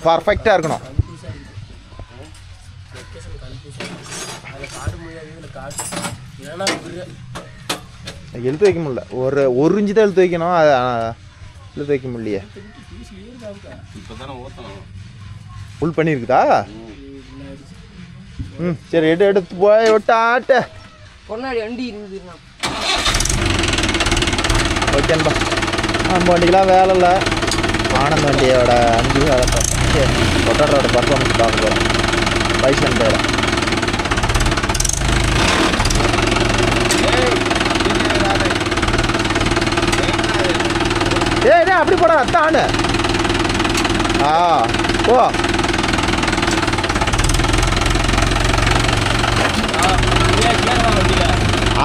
பர்ஃபெக்டாக இருக்கணும். எழுத்து வைக்க முடியல, ஒரு இன்ச்சு தான் எழுத்து வைக்கணும். அது எழுத்து வைக்க முடியலையே. ஃபுல் பண்ணியிருக்குதா? ம் சரி, எடுத்து போய் விட்டு ஆட்டு. ஓகேன்பா. நம்ம வண்டிக்கெலாம் வேலை இல்லை. ஆனந்த் வண்டியோட 5 வேலை சரி கொட்டாரோட பர்ஃபார்மன்ஸ் பார்க்க போகிறோம். பைசன் பேர ஏய் அப்படி போட அத்தானு. போ.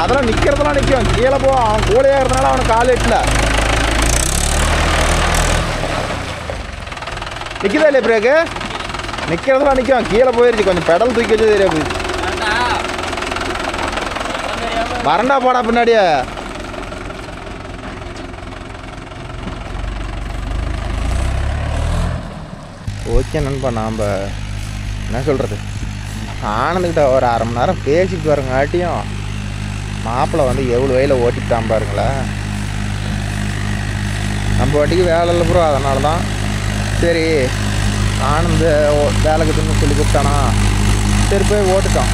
அதெல்லாம் நிற்கிறதெல்லாம் நிற்கும். கீழே போ. அவன் கூலையாக இருந்தனால அவனுக்கு கால் எட்டல. நிற்குதா இல்லையா பிரேக்கு? நிற்கிறதெல்லாம் நிற்கும். கீழே போயிருச்சு. கொஞ்சம் பெடல் தூக்கி வச்சு தெரியா போயிடுச்சு. வரண்டா போடா பின்னாடியே. ஓகே நண்பா, நாம் என்ன சொல்கிறது, ஆனந்துக்கிட்ட ஒரு அரை மணி நேரம் பேசிட்டு வரங்காட்டியும் மாப்பிள்ளை வந்து எவ்வளோ வயலில் ஓட்டிட்டான் பாருங்களேன். நம்ம வண்டிக்கு வேலை இல்லை ப்ரோ. அதனால தான் சரி ஆனந்த் வேலைக்குதுன்னு சொல்லி கூப்பிட்டானா, சரி போய் ஓட்டுட்டோம்.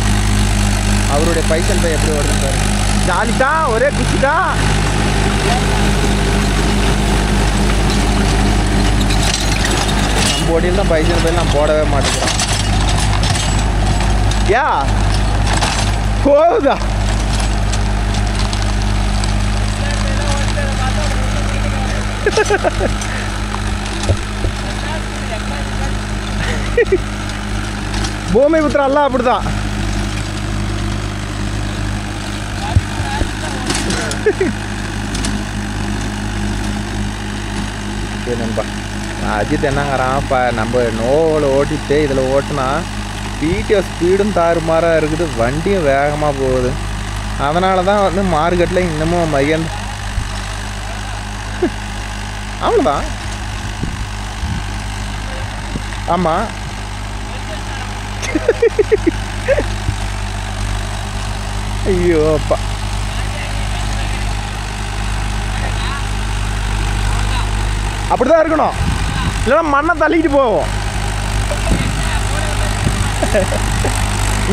அவருடைய பைசன் போய் எப்படி ஓடுதுன்னு பாரு. ஜாலி தான், ஒரே குச்சி தான். நம்ம ஓட்டியில் தான் பைசன் போய் நான் போடவே மாட்டேங்கிறோம். யா போகுதா? பூமிபுத்திரா எல்லாம் அப்படிதான். சரி நண்பா, அஜித் என்னங்கிறான், இப்போ நம்ம நோவில் ஓட்டிட்டு இதில் ஓட்டினா பிடிஓ ஸ்பீடும் தாறுமாறாக இருக்குது, வண்டியும் வேகமாக போகுது. அதனால தான் வந்து மார்க்கெட்டில் இன்னமும் மகேந்திர அவ்வளோதான். ஆமாம், ஐயோ அப்பா, அப்படிதான் இருக்கணும். இல்லைன்னா மண்ணை தள்ளிக்கிட்டு போவோம்.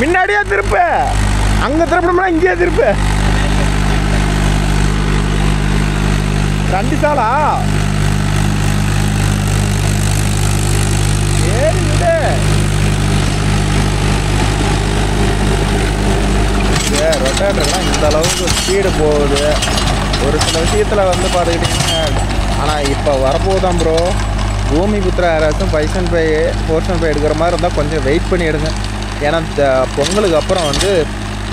முன்னாடியே திருப்பு, அங்கே திருப்பணும்னா இங்கேயே திருப்பு. 2 சாலா ஏறி விடு. ரொட்டேட்டர்லாம் இந்த அளவுக்கு ஸ்பீடு போகுது. ஒரு சில விஷயத்தில் வந்து பார்த்துக்கிட்டிங்கன்னா, ஆனால் இப்போ வரப்போதான் ப்ரோ. பூமிபுத்திரா யாராச்சும் பைசன் பை போர்ஷன் பை எடுக்கிற மாதிரி இருந்தால் கொஞ்சம் வெயிட் பண்ணி எடுங்க. ஏன்னா பொங்கலுக்கு அப்புறம் வந்து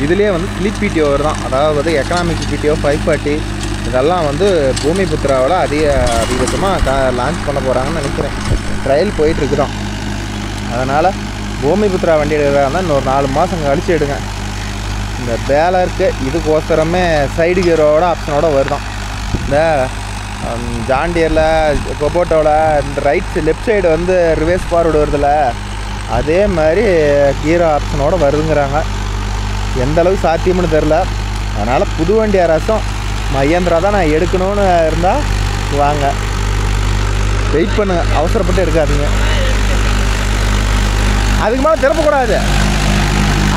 இதுலேயே வந்து ஸ்லிப் பிடிஓ தான், அதாவது எக்கனாமிக் பிடிஓ 540 இதெல்லாம் வந்து பூமிபுத்திராவில் அதிகபட்சமாக லான்ச் பண்ண போகிறாங்கன்னு நினைக்கிறேன். ட்ரையல் போயிட்டுருக்குதான். அதனால் பூமிபுத்திரா வண்டி எடுக்கிறதா இருந்தால் இன்னொரு 4 மாதம் கழிச்சு எடுங்க. இந்த பேலருக்கு இதுக்கோசரமே சைடு கியரோட ஆப்ஷனோட வருதான். இந்த ஜாண்டியரில் கொபோட்டோவில் இந்த லெஃப்ட் சைடு வந்து ரிவர்ஸ் ஃபார்வர்டு வருதில்ல, அதே மாதிரி ஹீரோ ஆப்ஷனோட வருதுங்கிறாங்க. எந்த அளவுக்கு சாத்தியம்னு தெரில. அதனால் புது வண்டி யாராச்சும் மகேந்திரா தான் நான் எடுக்கணும்னு இருந்தால் வாங்க, வெயிட் பண்ணுங்க, அவசரப்பட்டு எடுக்காதீங்க. அதுக்கு மேலே திறப்பக்கூடாது,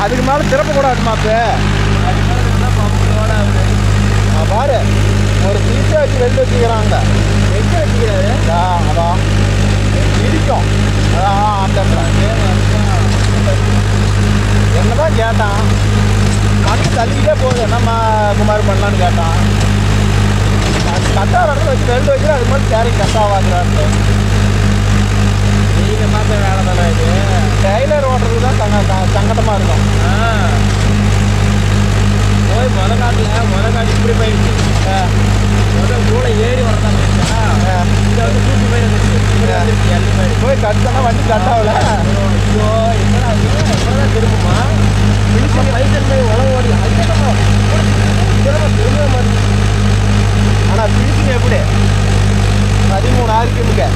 அதுக்கு மேலே திறப்பக்கூடாது மாப்பு. பாரு, ஒரு சீட்டை வச்சு வெளில வச்சுக்கிறாங்க. எங்கே வச்சுக்கிறாரு? அதான் இடிக்கும். அதான் அந்த என்னதான் கேட்டான், மண்ணு தள்ளிக்கிட்டே போகுது, என்னம்மா குமார் பண்ணலான்னு கேட்டான். கட்டா வரது வச்சு வெளில வச்சு அது மாதிரி சேரிங் கட்டாவாக்குறாரு. நீங்கள் பார்த்த வேலை தானே இது. டெய்லர் ஓட்டுறதுக்கு தான் சங்கடமாக இருக்கும். போய் முதக்காடு இப்படி போயிடுச்சு. முதல் கூட ஏறி வரதான் இதை வந்து தூக்கி போயிடுச்சு. போய் கட்டனா வண்டி கட்டாகல. ஐயோ என்னடா எப்பதான் திரும்புமா பைசன் போய் உழவு ஓடி திரும்ப மாதிரி. ஆனால் பிடிச்சிங்க எப்படி 13 ஆர்பிஎம்க்கு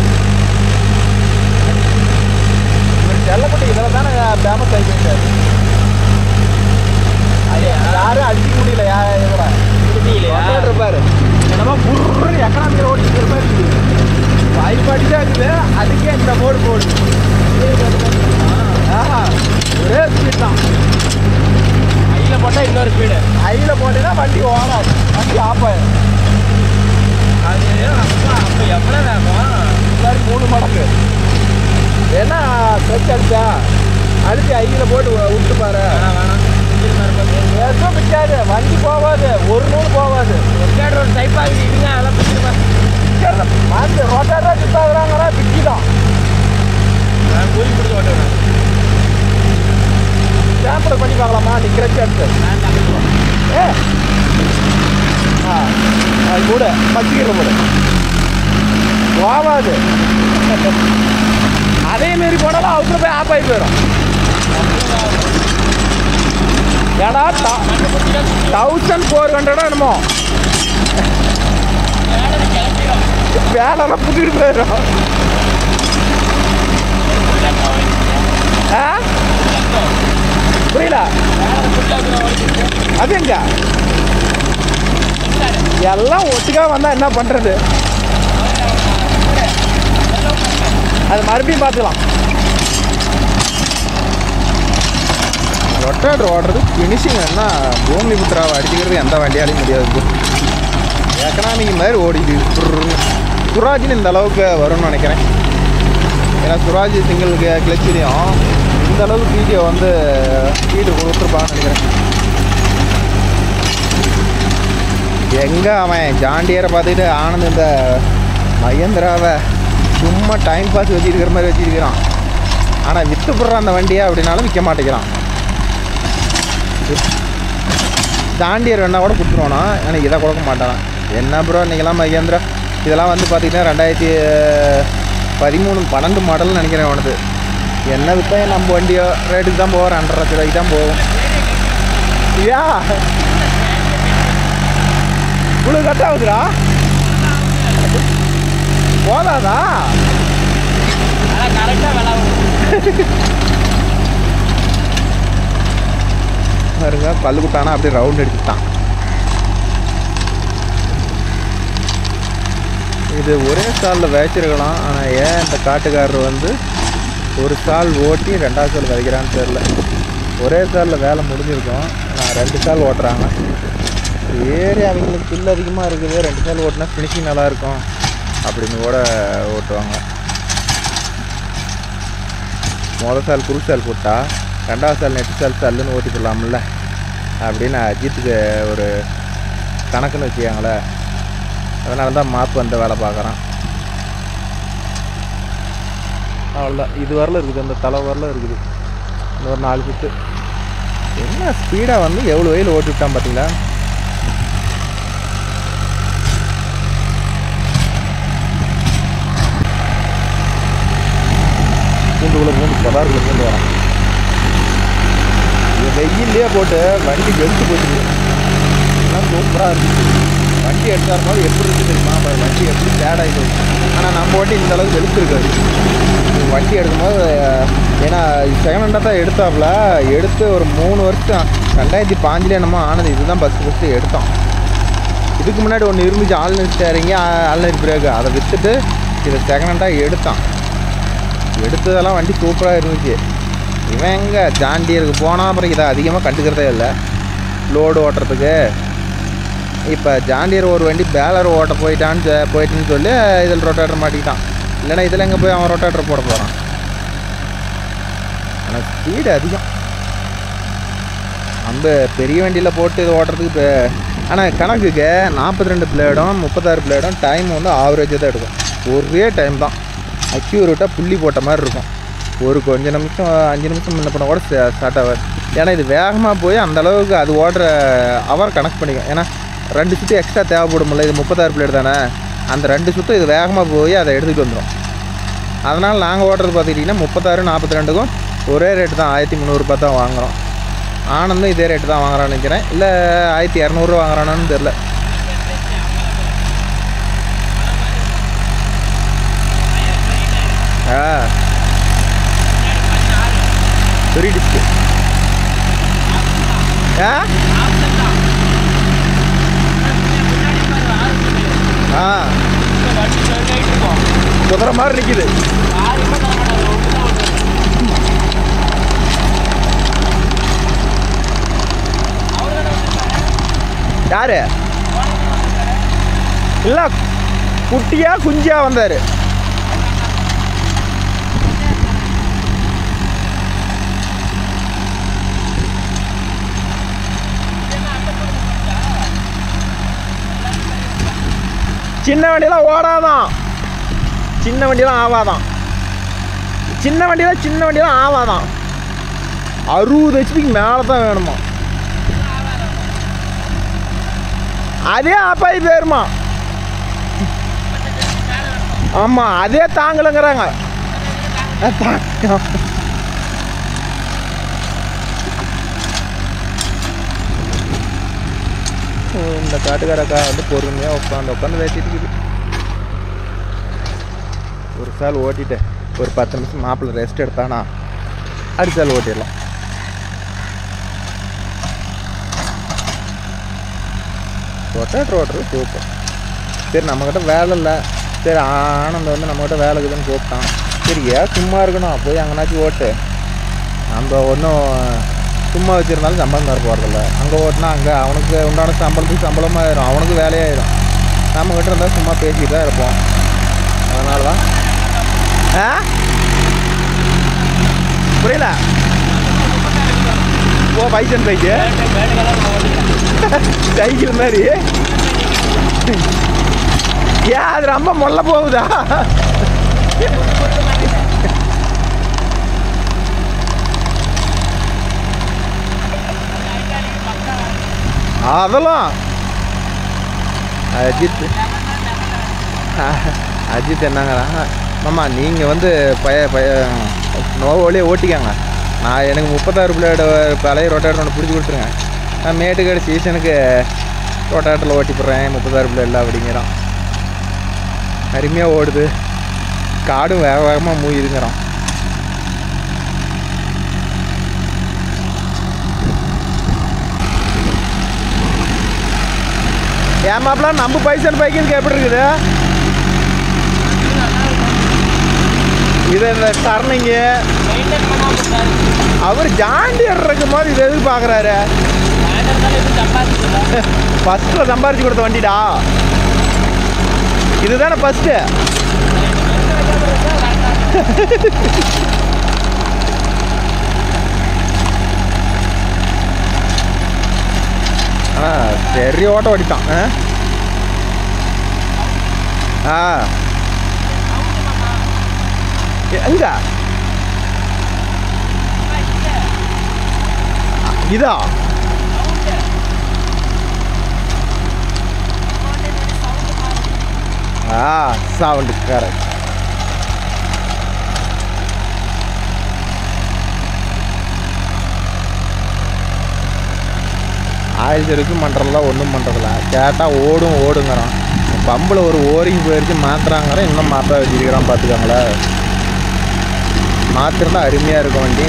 இருக்குது, அதுக்கே இந்த மோடு போடுது. ஒரே ஸ்பீட் தான். ஹையில் போட்டால் இன்னொரு ஸ்பீடு. ஹையில் போட்டீங்கன்னா வண்டி ஓடாது, வண்டி ஆஃப் ஆயிடும். அது அப்போ எவ்வளோ வேகம்? எல்லாரும் 3 மடங்கு. ஏன்னா ஸ்ட்ரெச் அடிச்சா அழுத்தி ஹையில் போட்டு விட்டு பாரு. வேணாம் எதுவும் பிடிக்காது, வண்டி போகாது, ஒரு நூல் போகாது. ரொட்டேட்டர் ஒரு டைப் ஆகிடுவீங்க, அதெல்லாம் பிடிச்சிருப்பேன். மாட்டு ரொட்டேட்டராக சுத்தாகிறாங்களா பிச்சி தான். நான் கூலி பிடிச்சி ஓட்டுவேன். சாம்பிள் பண்ணி பார்க்கலாமா? நீ கிரச்சு எடுத்து அது கூட பச்சிக்கிற போடு போகாது. அதே மாரி போனாலும் அவுட்ல போய் ஆஃப் ஆகி போயிடும். ஏடா 1400 என்னமோ வேலைலாம் புத்திட்டு போயிடும். புரியல அது எங்க எல்லாம் ஒட்டுக்கா வந்தா என்ன பண்றது? அது மறுபடியும் பார்த்துக்கலாம். ரொட்டேட்டர் ஓடுறது ஃபினிஷிங் என்ன பூமிபுத்திராவை அடிச்சுக்கிறது எந்த வண்டியாலையும் முடியாது. எக்கனாமிக் மாதிரி ஓடிது. சுராஜின்னு இந்த அளவுக்கு வரும்னு நினைக்கிறேன். ஏன்னா சுராஜ் சிங்கிள் கிளச்சிலையும் இந்த அளவுக்கு பிடிஓ வந்து ஸ்பீடு கொடுத்துருப்பான்னு நினைக்கிறேன். எங்கே அவன் ஜாண்டியரை பார்த்துக்கிட்டு ஆனந்த் இந்த மகேந்திராவை சும்மா டைம் பாஸ் வச்சுருக்கிற மாதிரி வச்சுருக்கிறான். ஆனால் விற்று போடுறான் அந்த வண்டியை அப்படின்னாலும் விற்க மாட்டேங்கிறான். ஜாண்டியர் வேணா கூட கொடுத்துருவானா, எனக்கு இதை கொடுக்க மாட்டான். என்ன ப்ரோ இன்றைக்கெல்லாம் மகேந்திரா இதெல்லாம் வந்து பார்த்திங்கன்னா 2013-12 மாடல்னு நினைக்கிறேன் அவனது. என்ன விற்றா நம்ம வண்டியோ ரேட்டுக்கு தான் போவோம், 2.5 லட்ச ரூபாய்க்கு தான் போவோம். ஐயா இவ்வளோ கரெக்டாக ஆகுதுடா, போதாதா? பாருங்க பல்லு குட்டானா அப்படியே ரவுண்ட் அடிச்சுட்டான். இது ஒரே ஸ்டாலில் விதைச்சிருக்கலாம். ஆனால் ஏன் இந்த காட்டுக்காரர் வந்து ஒரு ஸ்டால் ஓட்டி 2வது ஸ்டால் விதைக்கிறான்னு தெரில. ஒரே ஸ்டாலில் வேலை முடிஞ்சிருக்கும், ஆனால் 2 ஸ்டால் ஓட்டுறாங்க. சரி அவங்களுக்கு பில் அதிகமாக இருக்குது, 2 ஸ்டால் ஓட்டினா ஃபினிஷிங் நல்லாயிருக்கும் அப்படின்னு கூட ஓட்டுவாங்க. மொதல் சால் குரு சால் போட்டா 2வது சால் நெட்டு சால் சல்லுன்னு ஓட்டி போடலாம்ல அப்படின்னு அஜித்துக்கு ஒரு கணக்குன்னு வச்சுக்காங்களே. அதனால தான் மாப்பு அந்த வேலை பார்க்குறான். அவ்வளோதான், இது வரல இருக்குது, அந்த தலை வரல இருக்குது. இன்னொரு 4 சுற்று. என்ன ஸ்பீடாக வந்து எவ்வளோ வெயில் ஓட்டி விட்டான் பார்த்தீங்களா? பூண்டுக்குள்ளே பதார்க்குள்ளே பூண்டு வரான். வெயிலே போட்டு வண்டி வெளுத்து போச்சுது. எல்லாம் சூப்பராக இருந்துச்சு. வண்டி எடுத்தார் போது எப்படி இருக்குது தெரியுமா? அப்புறம் வண்டி எப்படி சேடாகிது. ஆனால் நம்ம வண்டி இந்த அளவுக்கு வெளுத்துருக்காது. வண்டி எடுக்கும்போது ஏன்னா செகண்ட் ஹேண்டாக தான் எடுத்தாப்புல. எடுத்து ஒரு 3 வருஷம் 2005 என்னமோ ஆனது. இதுதான் ஃபஸ்ட்டு எடுத்தோம். இதுக்கு முன்னாடி ஒன்று இருந்துச்சு, ஆல்நர் ஸ்டேரிங்கு ஆல்நர் பிரேக்கு. அதை விற்றுட்டு இதை செகண்ட் ஹேண்டாக எடுத்தான். எடுத்ததெல்லாம் வண்டி சூப்பராக இருந்துச்சு. இவன் எங்கே ஜாண்டியருக்கு போனால் அப்புறம் இதை அதிகமாக கண்டுக்கிறதே இல்லை லோடு ஓட்டுறதுக்கு. இப்போ ஜாண்டியர் ஒரு வண்டி பேலர் ஓட்ட போயிட்டுன்னு சொல்லி இதில் ரொட்டேட்டர் மாட்டிக்கிட்டான். இல்லைன்னா இதில் எங்கே போய் அவன் ரொட்டேட்டர் போட போகிறான். ஆனால் ஸ்பீடு அதிகம். நம்ம பெரிய வண்டியில் போட்டு இது ஓட்டுறதுக்கு ஆனால் கணக்குக்கு 42 பிளேடும் 36 பிளேடும் டைம் வந்து ஆவரேஜாக தான் எடுக்கும். ஒரே டைம் தான் அக்யூரேட்டாக புள்ளி போட்ட மாதிரி இருக்கும். ஒரு கொஞ்சம் நிமிஷம் 5 நிமிஷம் முன்ன பண்ணால் கூட ஸ்டார்ட் ஆகாது. ஏன்னா இது வேகமாக போய் அந்தளவுக்கு அது ஓடுற அவர் கனெக்ட் பண்ணிக்கும். ஏன்னா 2 சுற்று எக்ஸ்ட்ரா தேவைப்படும்ல. இது 36 பிளேட் தானே, அந்த 2 சுற்று இது வேகமாக போய் அதை எடுத்துகிட்டு வந்துடும். அதனால் நாங்கள் ஓட்டுறது பார்த்துக்கிட்டிங்கன்னா 36 42க்கும் ஒரே ரேட்டு தான், 1300 தான் வாங்குகிறோம். ஆனந்தும் இதே ரேட்டு தான் வாங்குறான்னு நினைக்கிறேன். இல்லை 1200 வாங்குறானான்னு தெரில. பெரிய டிஸ்க்கு. குதிரை மாதிரி நிற்கிது. யாரு இல்ல குட்டியா குஞ்சியா வந்தாரு. சின்ன வண்டியெல்லாம் ஓடாதான், சின்ன வண்டியெல்லாம் ஆவாதான், சின்ன வண்டியெல்லாம் ஆவாதான். 60 ஹெச்பிக்கு மேலே தான் வேணுமா. அதே ஆப்பாயி போயிருமா. ஆமாம், அதே தாங்கலைங்கிறாங்க. இந்த காட்டுக்காரக்கா வந்து பொறுமையாக உட்காந்து வேட்டிட்டு இருக்குது. ஒரு சால் ஓட்டிட்டேன், ஒரு 10 நிமிஷம் மாப்பிள்ளை ரெஸ்ட் எடுத்தானா அடுத்த சால் ஓட்டிடலாம். Rotator super. சரி, நம்மக்கிட்ட வேலை இல்லை. சரி, ஆனந்த் வந்து நம்மக்கிட்ட வேலை இருக்குதுன்னு கூப்பிட்டான். சரி, ஏன் சும்மா இருக்கணும், போய் அங்கேனாச்சும் ஓட்டு. நம்ம ஒன்றும் சும்மா வச்சுருந்தாலும் சம்பளம் தர போகிறதில்ல. அங்கே ஓட்டினா அங்கே அவனுக்கு உண்டான சம்பளத்துக்கு சம்பளமாகிடும், அவனுக்கு வேலையாயிடும். நம்மக்கிட்ட இருந்தால் சும்மா பேசிட்டு தான் இருப்போம். அதனால தான் புரியல. ஓ, பைசன் பைக்கு சைக்கிள் மாதிரி. ஏன் அது ரொம்ப மொல்ல போகுதா? அதெல்லாம் அஜித் என்னங்கிறாங்க, மாமா நீங்கள் வந்து நோவோலியே ஓட்டிக்காங்க, நான் எனக்கு 36 பிளேடு பழைய ரொட்டேட்டர் ஒன்று பிடிச்சி கொடுத்துருங்க, நான் மேட்டுக்காடு சீசனுக்கு ரொட்டேட்டரில் ஓட்டி போடுறேன் 36 பிளேடில் அப்படிங்கிறான். அருமையாக ஓடுது, காடும் வேக வேகமாக மூயுதுங்கிறான். ஏமாப்பெல்லாம் நம்ம பைசன் பைக்குன்னு எப்படி இருக்குது இது? இந்த டர்னிங்கு அவர் ஜாண்டி இருக்கும் போது இது எதுக்கு பார்க்குறாரு? ஃபஸ்ட்டில் சம்பாரிச்சு கொடுத்த வண்டிடா இதுதானே ஃபஸ்ட்டு. சரி, ஓட்ட ஓட்டிட்டான். எங்க இதா சவுண்டு கரெக்ட். ஆயில் சர்வீஸும் பண்ணுறதில்ல, ஒன்றும் பண்ணுறதில்ல. கேட்டால் ஓடுங்கிறான். பம்பில் ஒரு ஓரிங் போயிடுச்சு மாற்றுறாங்கிறேன், இன்னும் மாற்ற வச்சுருக்கிறான். பார்த்துக்காங்களே, மாற்றிருந்தா அருமையாக இருக்கும் வண்டி.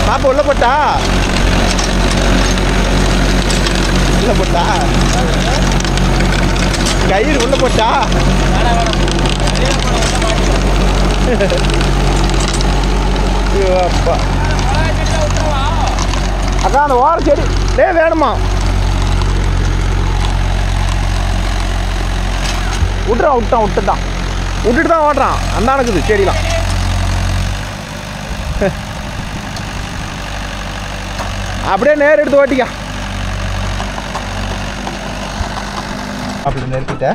பாப்பா உள்ள போட்டா கயிறு உள்ள போட்டா அப்பா அக்கா அந்த ஓர செடி வேணுமா? விட்டுட்டு தான் ஓடுறான். அந்த இருக்குது செடிலாம். அப்படியே நேர் எடுத்து ஓட்டிக்கா. அப்படி நிறுத்திட்ட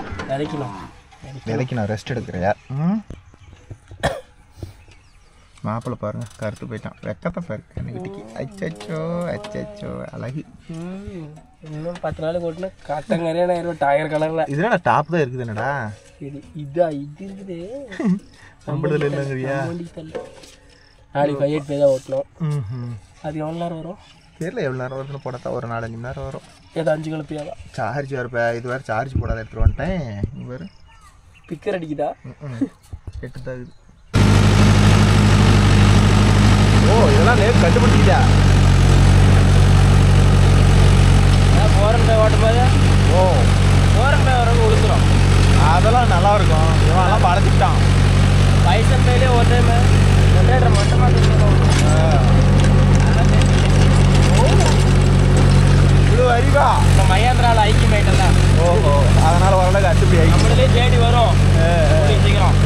விதைக்கணும், ரெஸ்ட் எடுக்கிறியா? மாப்பிள்ளை பாருங்க கருத்து போயிட்டான், வெக்கத்தை பாரு கண்ணுக்கிட்டிக்கு. அச்சோ அழகு. இன்னும் 10 நாளைக்கு ஓட்டுனா காட்டங்கரையான டயர் கலர்ல. இதுனா டாப் தான் இருக்குது. என்னடா இது இருக்குது நம்மளதுல இல்லைங்கிறியா? நாளைக்கு 5 பேர் தான் ஓட்டணும். அது எவ்வளோ நேரம் வரும் தெரியல. எவ்வளோ நேரம் வருதுன்னு போட்டா ஒரு 4-5 மணி நேரம் வரும். ஏதோ 5 கிலோப்பியாவா சார்ஜ் வரப்ப இது வேறு சார்ஜ் போடாத எடுத்துட்டு வந்துட்டேன். இங்கே வேறு பிக்கர் அடிக்குதா? 8 தான் இருக்குது. ஓ இதெல்லாம் நேற்று கண்டுபிடிச்சிக்கிட்டா போரன் பை ஓட்டும் போது ஓ போரன் பை வரவங்க உளுத்துறோம். அதெல்லாம் நல்லா இருக்கும். இவன்லாம் படைச்சிக்கிட்டான். பைசன் பையிலே ஒரு டைம் ரொட்டேட்டர் மட்டும் இவ்வளோ அறிவா இப்போ மகேந்திராவில் ஐக்கியம் ஆயிட்டல. ஓஹோ அதனால ஓரளவுக்கு அட்டுப்படி ஆகி நம்மளே தேடி வரும் சீக்கிரம்.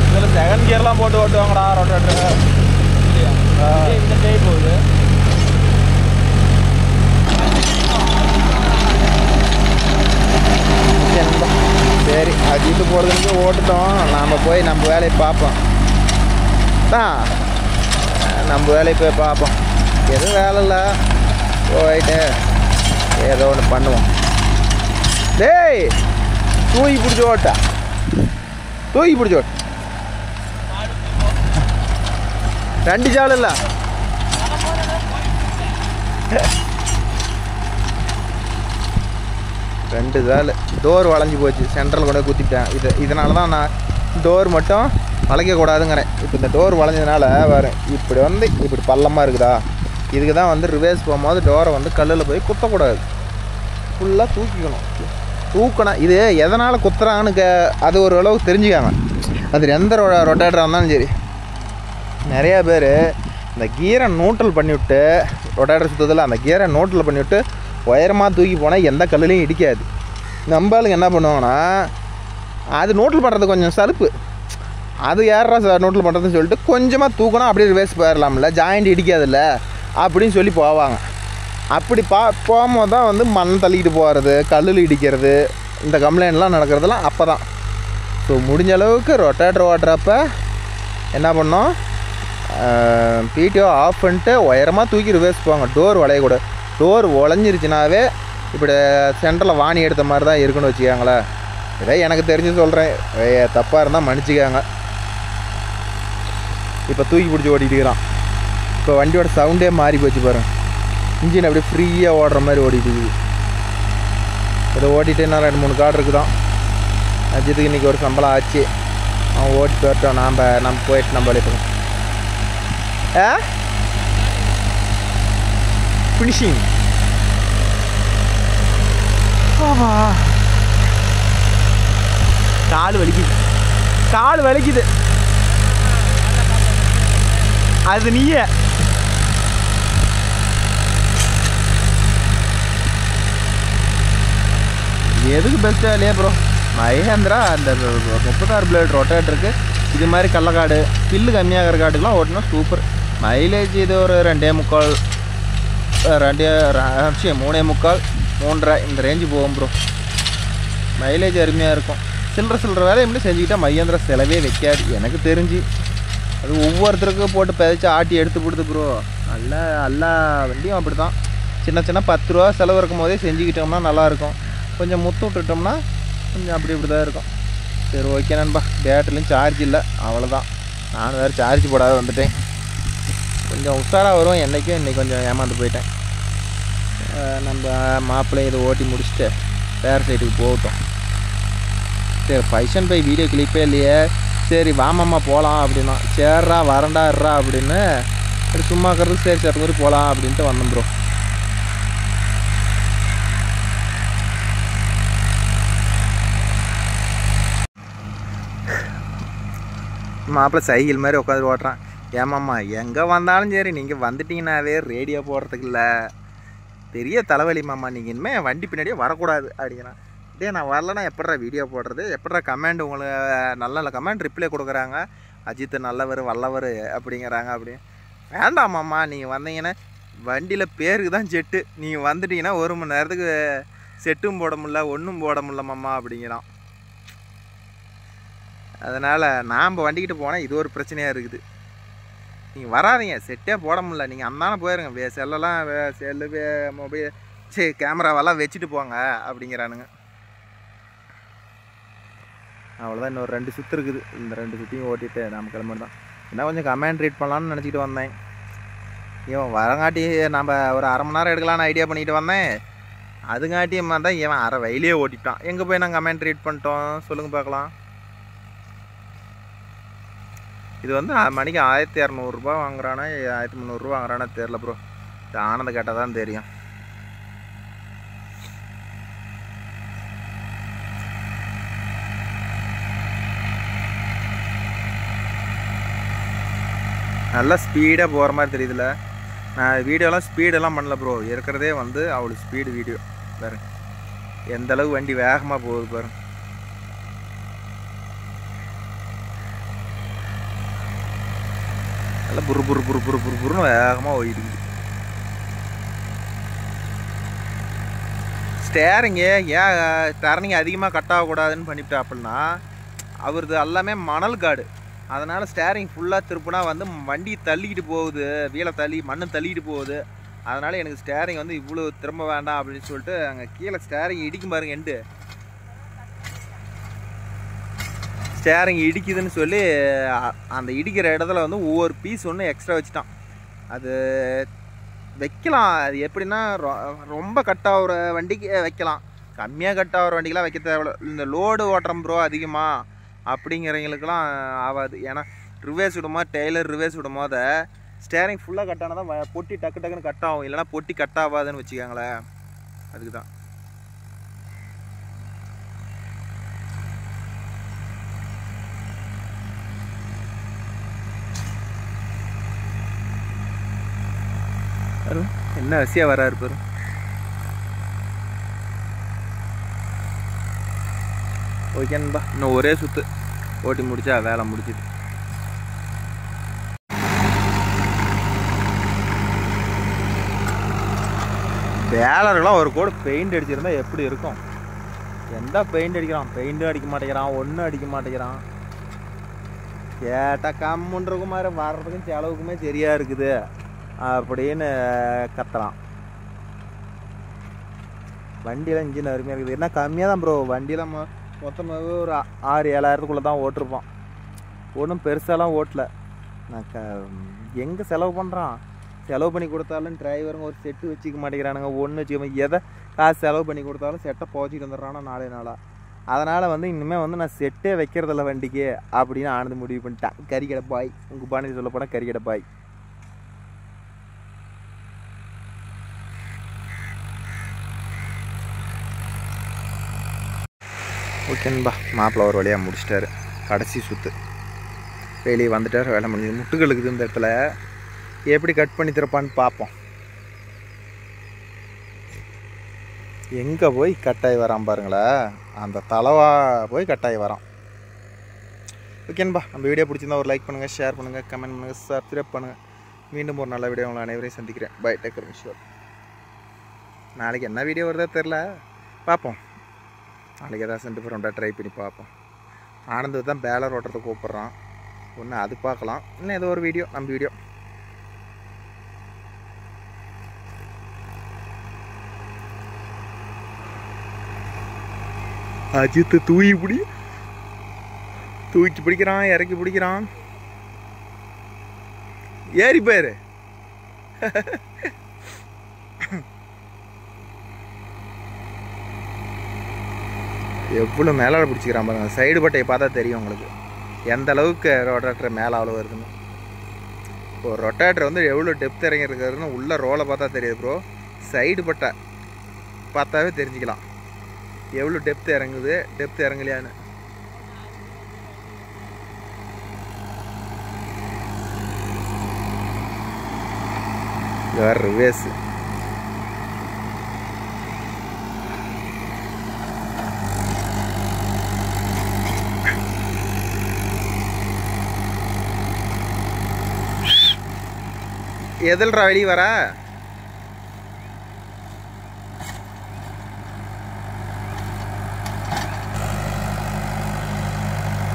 இதில் செகண்ட் கியர்லாம் போட்டு ஓட்டுவாங்கடா ரொட்டேட்டர். இந்த டே போகுது. சரி அஜித்து போகிறதுக்கு ஓட்டுட்டோம். நாம் போய் நம்ம வேலையை பார்ப்போம். நம்ம வேலையை போய் பார்ப்போம். எதுவும் வேலை இல்லை, போயிட்டு ஏதோ ஒன்று பண்ணுவோம். டேய் தூக்கி பிடிச்சி ஓட்டா, தூக்கி பிடிச்சி ஓட்ட. 2 சால் இல்லை, 2 சால். டோர் வளைஞ்சி போச்சு, சென்ட்ரல் கொண்டு குத்திட்டேன். இதனால தான் நான் டோர் மட்டும் வளைக்கக்கூடாதுங்கிறேன். இப்போ இந்த டோர் வளைஞ்சதுனால வரேன். இப்படி பள்ளமாக இருக்குதா, இதுக்கு தான் ரிவர்ஸ் போகும்போது டோரை கல்லில் போய் குத்தக்கூடாது, ஃபுல்லாக தூக்கிக்கணும். தூக்கணும். இது எதனால் குத்துறாங்கன்னு அது ஒரு அளவுக்கு தெரிஞ்சுக்காங்க. அது எந்த ரொட்டேட்டராக இருந்தாலும் சரி. நிறையா பேர் இந்த கீரை நூட்டல் பண்ணிவிட்டு ரொட்டேட்டர் சுற்றத்தில் அந்த கீரை நூட்டல் பண்ணிவிட்டு உயரமாக தூக்கி போனால் எந்த கல்லுலையும் இடிக்காது. நம்மளுக்கு என்ன பண்ணுவாங்கன்னா அது நூட்டல் பண்ணுறது கொஞ்சம் சலுப்பு. அது யாரா நூட்டல் பண்ணுறதுன்னு சொல்லிட்டு கொஞ்சமாக தூக்கணும், அப்படியே ரிவர்ஸ் போயிடலாம்ல, ஜாயிண்ட் இடிக்காதில்ல அப்படின்னு சொல்லி போவாங்க. அப்படி போகும்போது தான் மண் தள்ளிக்கிட்டு போகிறது, கல்லில் இடிக்கிறது, இந்த கம்ப்ளைண்ட்லாம் நடக்கிறதுலாம் அப்போ தான். ஸோ முடிஞ்ச அளவுக்கு ரொட்டேட்டர் ஓட்டுறப்ப என்ன பண்ணோம், பிடிஓ ஆஃப் பண்ணிட்டு உயரமாக தூக்கி ரிவர்ஸ் போவாங்க. டோர் வளையக்கூடாது. டோர் உடஞ்சிருச்சுனாவே இப்படி சென்டரில் வாணி எடுத்த மாதிரி தான் இருக்குன்னு வச்சுக்காங்களேன். இதை எனக்கு தெரிஞ்சு சொல்கிறேன், தப்பாக இருந்தால் மன்னிச்சிக்காங்க. இப்போ தூக்கி பிடிச்சி ஓட்டிகிட்டு இருக்கிறான். இப்போ வண்டியோட சவுண்டே மாறி போச்சு பாருங்கள். இன்ஜின் அப்படியே ஃப்ரீயாக ஓடுற மாதிரி ஓடிட்டு இருக்குது. இதை ஓட்டிகிட்டு இன்னும் 2-3 கார்டு இருக்குதான். அஜித்துக்கு இன்றைக்கி ஒரு சம்பளம் ஆச்சு. அவன் ஓட்டி போயிட்டோம். நம்ம போயிட்டு நம்ம வழிப்போம். ஃபினிஷிங். கால் வலிக்குது, கால் வலிக்குது. அது நீயே எதுக்கு பெஸ்ட்டாக இல்லையா ப்ரோ? மகேந்திரா அந்த 36 பிளேட் ரொட்டேட்டருக்கு இது மாதிரி கள்ளக்காடு பில்லு கம்மியாகிற காட்டுக்கெலாம் ஓட்டினா சூப்பர். மைலேஜ் இது ஒரு 2.25 3.25 3.5 இந்த ரேஞ்சு போகும் ப்ரோ. மைலேஜ் அருமையாக இருக்கும். சில்லற வேலையை எப்படி செஞ்சுக்கிட்டால் மகேந்திரா செலவே வைக்காது எனக்கு தெரிஞ்சு. அது ஒவ்வொருத்தருக்கும் போட்டு பதிச்சு ஆட்டி எடுத்து கொடுத்து ப்ரோ. எல்லா வண்டியும் அப்படி தான். சின்ன 10 ரூபா செலவு இருக்கும் போதே செஞ்சுக்கிட்டோம்னா நல்லாயிருக்கும். கொஞ்சம் முத்து விட்டுட்டோம்னா கொஞ்சம் அப்படி தான் இருக்கும். சரி ஓகே நண்பா, பேட்டரிலையும் சார்ஜ் இல்லை, அவ்வளோதான். நான் வேறு சார்ஜ் போடாத வந்துட்டேன். கொஞ்சம் உஷாராக வரும். இன்றைக்கி கொஞ்சம் ஏமாந்து போயிட்டேன். நம்ம மாப்பிள்ளை இதை ஓட்டி முடிச்சுட்டு வேறு சைட்டுக்கு போகட்டும். சரி பைசன் பை வீடியோ கிளிப்பே இல்லையே, சரி வாமாம்மா போகலாம் அப்படின்னா, சேர்றா வரண்டாடுறா அப்படின்னு சும்மா இருக்கிறது. சரி சரி மாதிரி போகலாம் அப்படின்ட்டு வந்தோம் ப்ரோ. மாப்பிள்ளை சைக்கிள் மாதிரி உட்காந்து ஓட்டுறான். ஏமாம்மா எங்கே வந்தாலும் சரி நீங்கள் வந்துட்டீங்கன்னாவே ரேடியோ போடுறதுக்கு இல்லை, பெரிய தலைவலி மாமா, நீங்கள் இனிமேல் வண்டி பின்னாடியே வரக்கூடாது அப்படிங்கிறான். டே நான் வரலன்னா எப்பட்றா வீடியோ போடுறது, எப்பட்றா கமெண்ட் உங்களுக்கு நல்ல கமெண்ட் ரிப்ளை கொடுக்குறாங்க, அஜித் நல்லவர் வல்லவர் அப்படிங்கிறாங்க. அப்படி வேண்டாமாம்மா, நீங்கள் வந்தீங்கன்னா வண்டியில் பேருக்கு தான் செட்டு, நீங்கள் வந்துட்டீங்கன்னா 1 மணி நேரத்துக்கு செட்டும் போட முடியல ஒன்றும் போட முடியலம்மா அப்படிங்கிறான். அதனால் நாம் வண்டிக்கிட்டு போனால் இது ஒரு பிரச்சனையாக இருக்குது. நீங்கள் வராதிங்க, செட்டே போட முடியல, நீங்கள் அந்தானே போயிருங்க, செல்லெல்லாம் செல்லு மொபைல் சரி கேமராவெல்லாம் வச்சுட்டு போங்க அப்படிங்கிறானுங்க. அவ்வளோதான். இன்னொரு 2 சுற்று இருக்குது. இந்த 2 சுற்றியும் ஓட்டிட்டு நம்ம கிளம்புறது தான். என்ன கொஞ்சம் கமெண்ட் ரீட் பண்ணலான்னு நினச்சிக்கிட்டு வந்தேன். இவன் வரங்காட்டி நம்ம ஒரு 1/2 மணி நேரம் எடுக்கலான்னு ஐடியா பண்ணிக்கிட்டு வந்தேன். அதுங்காட்டியமாக தான் இவன் அரை வயலே ஓட்டிட்டான். எங்கே போய் நான் கமெண்ட் ரீட் பண்ணிட்டோம் சொல்லுங்கள் பார்க்கலாம். இது வந்து மணிக்கு 1200 ரூபா வாங்குறானா 1300 ரூபா வாங்குறானா தெரில ப்ரோ. இது ஆனந்த கேட்டால் தான் தெரியும். நல்லா ஸ்பீடாக போகிற மாதிரி தெரியுதுல்ல. நான் வீடியோலாம் ஸ்பீடெல்லாம் பண்ணல ப்ரோ. இருக்கிறதே வந்து அவ்வளோ ஸ்பீடு வீடியோ பாருங்க. எந்த அளவு வண்டி வேகமாக போகுது பாருங்க. நல்லா புரு புரு புரு புரு புரு புருன்னு வேகமாக ஓடிடுது. ஸ்டேரிங்கு ஏன் டர்னிங் அதிகமாக கட் ஆகக்கூடாதுன்னு பண்ணிவிட்டாப்புன்னா அவரது எல்லாமே மணல் காடு. அதனால் ஸ்டேரிங் ஃபுல்லாக திருப்பினா வந்து வண்டி தள்ளிக்கிட்டு போகுது, வீலை தள்ளி மண்ணு தள்ளிக்கிட்டு போகுது. அதனால் எனக்கு ஸ்டேரிங் வந்து இவ்வளோ திரும்ப வேண்டாம் அப்படின்னு சொல்லிட்டு அங்கே கீழே ஸ்டேரிங் இடிக்கும் பாருங்க. எண்டு ஸ்டேரிங் இடிக்குதுன்னு சொல்லி அந்த இடிக்கிற இடத்துல வந்து ஒவ்வொரு பீஸ் ஒன்று எக்ஸ்ட்ரா வச்சுட்டான். அது வைக்கலாம். அது எப்படின்னா ரொம்ப கட் ஆகிற வண்டிக்கு வைக்கலாம், கம்மியாக கட் ஆகிற வண்டிக்கெலாம் வைக்க தேவையில்ல. இந்த லோடு ஓட்டுறோம் ப்ரோ அதிகமாக அப்படிங்கிறவங்களுக்கெல்லாம் ஆகாது. ஏன்னா ரிவேர்ஸ் விடும்போது டெய்லர் ரிவேர்ஸ் விடும்போது ஸ்டேரிங் ஃபுல்லாக கட் ஆனால் தான் பொட்டி டக்கு டக்குன்னு கட் ஆகும். இல்லைனா பொட்டி கட் ஆகாதுன்னு வச்சுக்கோங்களேன். அதுக்கு தான் என்ன வசியா வராரு பாரு. ஓகேன்பா, இன்னும் ஒரே சுற்று ஓட்டி முடிச்சா வேலை முடிச்சுது. வேலரெல்லாம் ஒரு கோடு பெயிண்ட் அடிச்சிருந்தா எப்படி இருக்கும்? எந்த பெயிண்ட் அடிக்கிறான்? பெயிண்ட்டும் அடிக்க மாட்டேங்கிறான், ஒன்றும் அடிக்க மாட்டேங்கிறான். கேட்டால் கம்முன்றக்கும் மாதிரி வர்றதுக்கும் செலவுக்குமே சரியாக இருக்குது அப்படின்னு கத்துறான். வண்டியெலாம் இன்ஜின் அருமையாக இருக்குது. என்ன கம்மியாக தான் ப்ரோ. வண்டியெலாம் மொத்தமாகவே ஒரு 6-7 தான் ஓட்டிருப்பான். ஒன்றும் பெருசாலாம் ஓட்டலை. நான் எங்கே செலவு பண்ணுறான்? செலவு பண்ணி கொடுத்தாலும் டிரைவருங்க ஒரு செட்டு வச்சுக்க மாட்டேங்கிறானுங்க. ஒன்று வச்சுக்க எதை காசு செலவு பண்ணி கொடுத்தாலும் செட்டை போச்சிட்டு வந்துடுறானா 4 நாளாக. அதனால் வந்து இனிமேல் வந்து நான் செட்டே வைக்கிறதில்ல வண்டிக்கு அப்படின்னு ஆனது முடிவு பண்ணிட்டேன். கறிக்கடை பாய், உங்கள் பாணி சொல்ல போனால் கறிக்கடை பாய். ஓகேன்பா, மாப்பிள்ளை ஒரு வழியாக முடிச்சிட்டாரு. கடைசி சுற்று வெளியே வந்துட்டார், வேலை முடிஞ்சது. முட்டுகளுக்கு இந்த இடத்துல எப்படி கட் பண்ணி தரப்பான்னு பார்ப்போம். எங்கே போய் கட்டாயி வரான் பாருங்களா, அந்த தலைவா போய் கட்டாயி வரான். ஓகேன்பா, நம்ம வீடியோ பிடிச்சிருந்தா ஒரு லைக் பண்ணுங்கள், ஷேர் பண்ணுங்கள், கமெண்ட் பண்ணுங்கள், சப்ஸ்கிரைப் பண்ணுங்கள். மீண்டும் ஒரு நல்ல வீடியோ உங்களை அனைவரையும் சந்திக்கிறேன். Bye, take care, miss you. நாளைக்கு என்ன வீடியோ வருதோ தெரில, பார்ப்போம். நாளைக்கு எதாவது சென்று போகிறோம்டா, ட்ரை பண்ணி பார்ப்போம். ஆனந்து தான் பேலர் ஓட்டுறதுக்கு கூப்பிட்றான். ஒன்று அது பார்க்கலாம், இன்னும் ஏதோ ஒரு வீடியோ நம்ம வீடியோ. அஜித்து தூக்கி பிடிக்கிறான், இறக்கி பிடிக்கிறான். ஏறி போயிரு. எவ்வளோ மேலே பிடிச்சிக்கிறான் பாருங்க. சைடு பட்டையை பார்த்தா தெரியும் உங்களுக்கு எந்த அளவுக்கு ரொட்டேட்டர் மேலே அவ்வளோ வருதுன்னு. இப்போ ரொட்டேட்டர் வந்து எவ்வளோ டெப்த் இறங்கியிருக்காருன்னு உள்ள ரோலை பார்த்தா தெரியுது ப்ரோ. சைடு பட்டை பார்த்தாவே தெரிஞ்சுக்கலாம் எவ்வளோ டெப்த் இறங்குது, டெப்த் இறங்கலையான்னு. வேறு ரிவேர்ஸ் எதில்ரா வெளியே வர?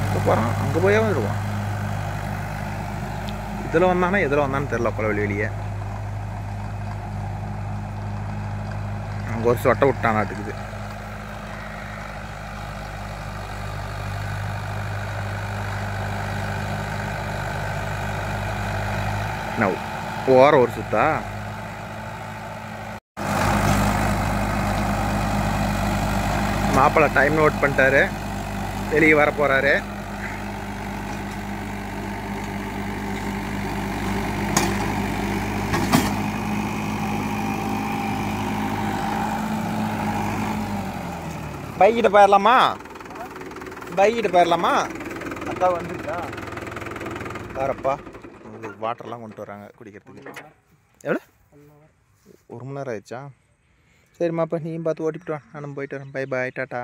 அங்கே போகிறான், அங்கே போயே வந்துடுவான். இதில் வந்தானா எதில் வந்தான்னு தெரில. பல வெளியே அங்கே ஒரு சொட்டை விட்டான் நாட்டுக்குது. நான் போகிற ஒரு சுத்தா மாப்பிள்ளை டைம் நோட் பண்ணிட்டாரு, வெளியே வர போகிறாரு. பைக்கிட்ட போயிடலாமா? பைக்கிட்ட போயிடலாமா? அக்கா வந்துருக்கா வேறப்பா. உங்களுக்கு வாட்டர்லாம் கொண்டு வராங்க குடிக்கிறதுக்கு. எவ்வளோ? 1 மணி நேரம் ஆயிடுச்சா? சரிம்மா, அப்போ நீயும் பார்த்து ஓட்டிவிட்டு வா, நானும் போயிட்டு வரேன். Bye bye, tata.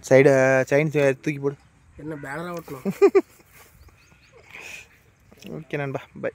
Side chain தூக்கி போடு. என்ன பேனராக ஓட்டணும்? ஓகே நண்பா, பை.